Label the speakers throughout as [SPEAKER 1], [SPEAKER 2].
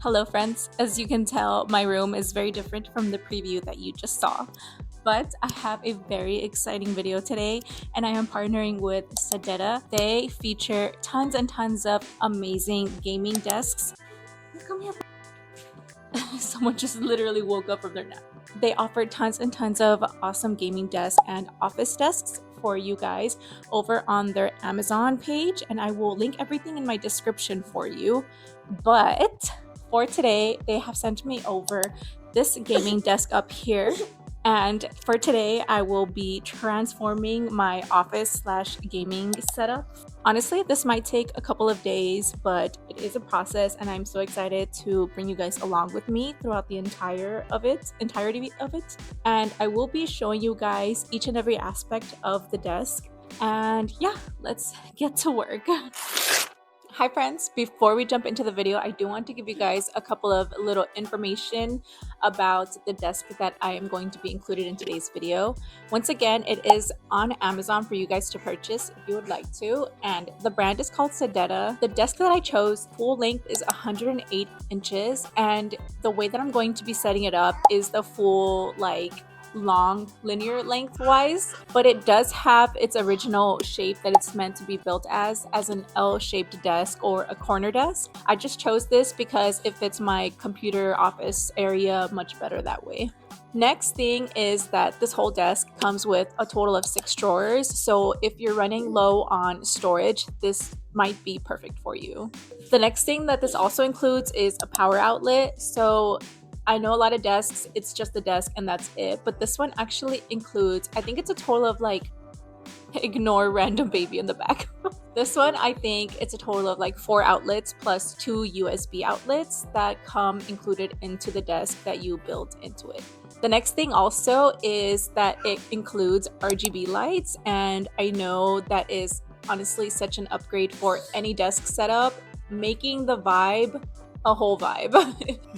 [SPEAKER 1] Hello friends, as you can tell, my room is very different from the preview that you just saw. But I have a very exciting video today and I am partnering with Sedeta. They feature tons and tons of amazing gaming desks. Come here. Someone just literally woke up from their nap. They offer tons and tons of awesome gaming desks and office desks for you guys over on their Amazon page, and I will link everything in my description for you. But for today, they have sent me over this gaming desk up here. And for today, I will be transforming my office/gaming setup. Honestly, this might take a couple of days, but it is a process, and I'm so excited to bring you guys along with me throughout the entirety of it. And I will be showing you guys each and every aspect of the desk. And yeah, let's get to work. Hi friends, before we jump into the video, I do want to give you guys a couple of little information about the desk that I am going to be included in today's video. Once again, it is on Amazon for you guys to purchase if you would like to, and the brand is called Sedeta. The desk that I chose, full length, is 108 inches, and the way that I'm going to be setting it up is the full long linear lengthwise, but it does have its original shape that it's meant to be built as an L-shaped desk or a corner desk. I just chose this because it fits my computer office area much better that way. Next thing is that this whole desk comes with a total of 6 drawers, so if you're running low on storage, this might be perfect for you. The next thing that this also includes is a power outlet. So I know a lot of desks, it's just the desk and that's it, but this one actually includes, I think it's a total of ignore random baby in the back. This one, I think it's a total of 4 outlets plus 2 USB outlets that come included into the desk that you build into it. The next thing also is that it includes RGB lights, and I know that is honestly such an upgrade for any desk setup, making the vibe a whole vibe.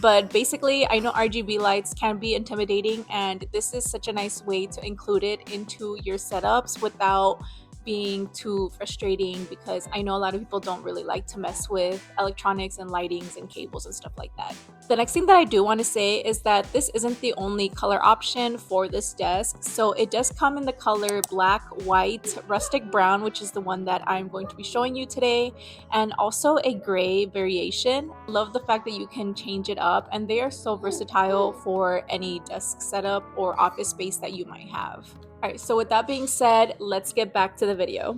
[SPEAKER 1] But basically, I know RGB lights can be intimidating, and this is such a nice way to include it into your setups without being too frustrating, because I know a lot of people don't really like to mess with electronics and lightings and cables and stuff like that. The next thing that I do want to say is that this isn't the only color option for this desk. So it does come in the color black, white, rustic brown, which is the one that I'm going to be showing you today, and also a gray variation. Love the fact that you can change it up, and they are so versatile for any desk setup or office space that you might have. Alright, so with that being said, let's get back to the video.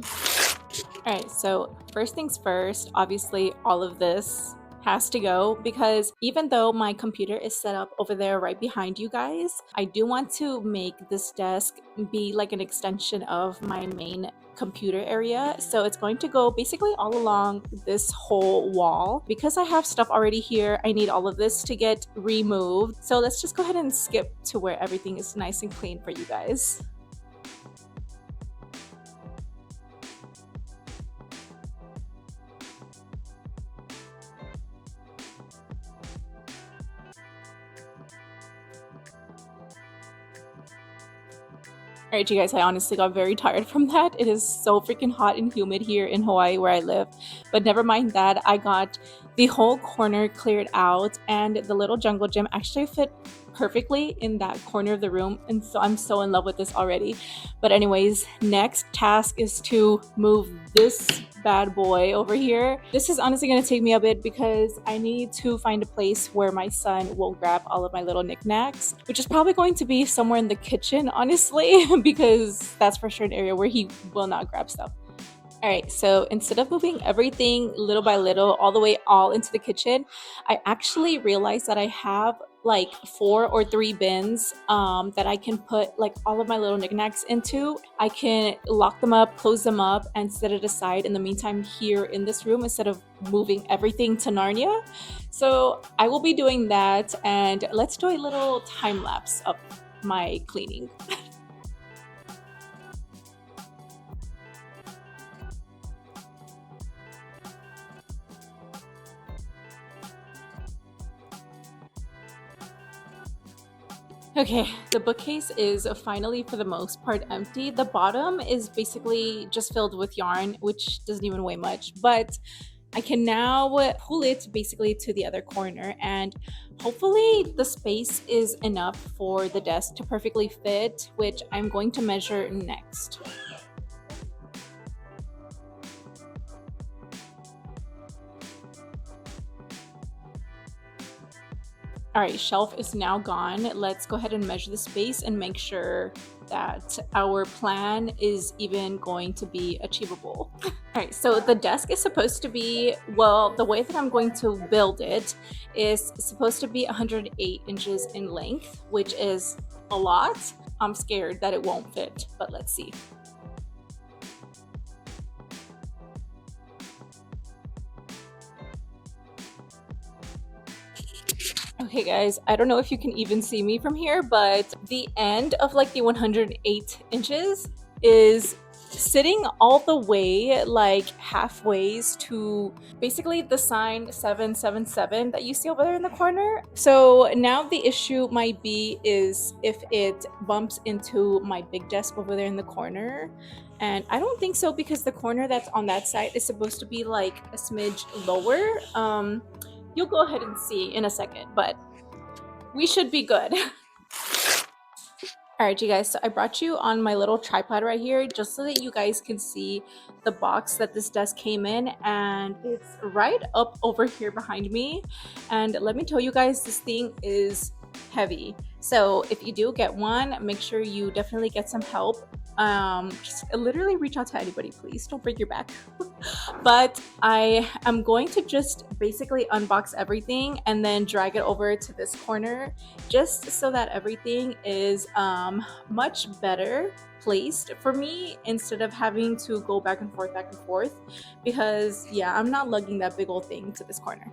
[SPEAKER 1] Alright, so first things first, obviously all of this has to go, because even though my computer is set up over there right behind you guys, I do want to make this desk be like an extension of my main computer area. So it's going to go basically all along this whole wall. Because I have stuff already here, I need all of this to get removed. So let's just go ahead and skip to where everything is nice and clean for you guys. Alright, you guys, I honestly got very tired from that. It is so freaking hot and humid here in Hawaii where I live. But never mind that, I got the whole corner cleared out, and the little jungle gym actually fit perfectly in that corner of the room, and so I'm so in love with this already. But anyways, next task is to move this bad boy over here. This is honestly going to take me a bit because I need to find a place where my son will grab all of my little knickknacks, which is probably going to be somewhere in the kitchen, honestly, because that's for sure an area where he will not grab stuff. Alright, so instead of moving everything little by little all the way into the kitchen, I actually realized that I have 4 or 3 bins that I can put all of my little knickknacks into. I can lock them up, close them up, and set it aside in the meantime here in this room instead of moving everything to Narnia. So I will be doing that, and let's do a little time lapse of my cleaning. Okay, the bookcase is finally for the most part empty. The bottom is basically just filled with yarn, which doesn't even weigh much, but I can now pull it basically to the other corner, and hopefully the space is enough for the desk to perfectly fit, which I'm going to measure next. All right, shelf is now gone. Let's go ahead and measure the space and make sure that our plan is even going to be achievable. All right, so the desk is supposed to be, well, the way that I'm going to build it is supposed to be 108 inches in length, which is a lot. I'm scared that it won't fit, but let's see. Okay guys, I don't know if you can even see me from here, but the end of like the 108 inches is sitting all the way like halfways to basically the sign 777 that you see over there in the corner. So now the issue might be is if it bumps into my big desk over there in the corner. And I don't think so, because the corner that's on that side is supposed to be like a smidge lower. You'll go ahead and see in a second, but we should be good. All right, you guys, so I brought you on my little tripod right here just so that you guys can see the box that this desk came in, and it's right up over here behind me. And let me tell you guys, this thing is heavy. So if you do get one, make sure you definitely get some help. Just literally reach out to anybody, please. Don't break your back. But I am going to just basically unbox everything and then drag it over to this corner, just so that everything is much better placed for me instead of having to go back and forth, because yeah, I'm not lugging that big old thing to this corner.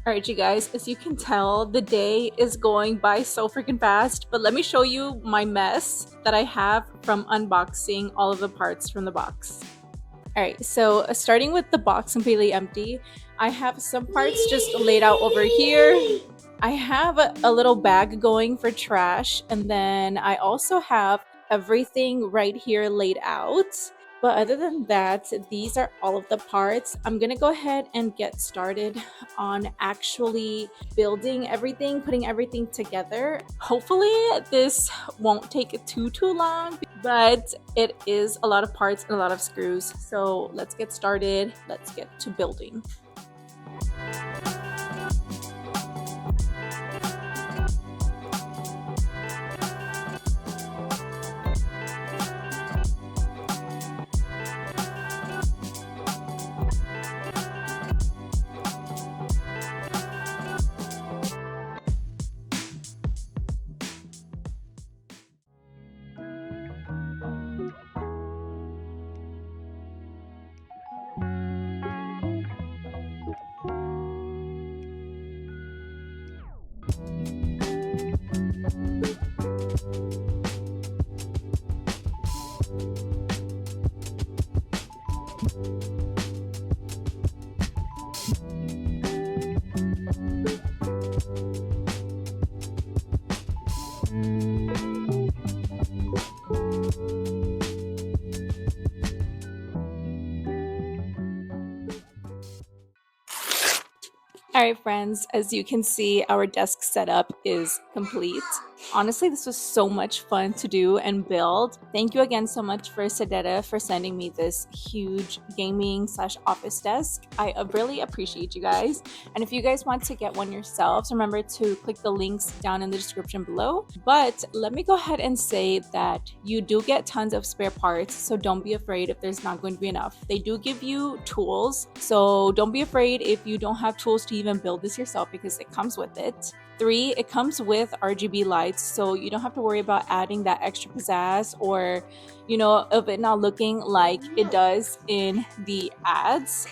[SPEAKER 1] All right, you guys, as you can tell, the day is going by so freaking fast, but let me show you my mess that I have from unboxing all of the parts from the box. All right, so starting with the box completely empty, I have some parts just laid out over here. I have a little bag going for trash, and then I also have everything right here laid out. But other than that, these are all of the parts. I'm gonna go ahead and get started on actually building everything, putting everything together. Hopefully this won't take too long, but it is a lot of parts and a lot of screws. So let's get started. Let's get to building. All right, friends, as you can see, our desk setup is complete. Honestly, this was so much fun to do and build. Thank you again so much for Sedeta for sending me this huge gaming/office desk. I really appreciate you guys. And if you guys want to get one yourselves, remember to click the links down in the description below. But let me go ahead and say that you do get tons of spare parts, so don't be afraid if there's not going to be enough. They do give you tools, so don't be afraid if you don't have tools to even build this yourself, because it comes with it. 3, it comes with RGB lights, so you don't have to worry about adding that extra pizzazz or, of it not looking like it does in the ads.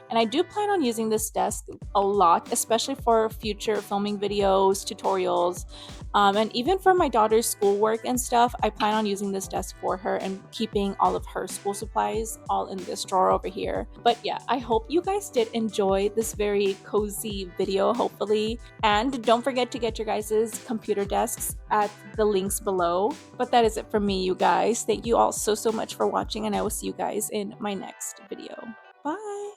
[SPEAKER 1] And I do plan on using this desk a lot, especially for future filming videos, tutorials, and even for my daughter's schoolwork and stuff. I plan on using this desk for her and keeping all of her school supplies all in this drawer over here. But yeah, I hope you guys did enjoy this very cozy video, hopefully. And don't forget to get your guys' computer desks at the links below. But that is it from me, you guys. Thank you all so much for watching, and I will see you guys in my next video. Bye!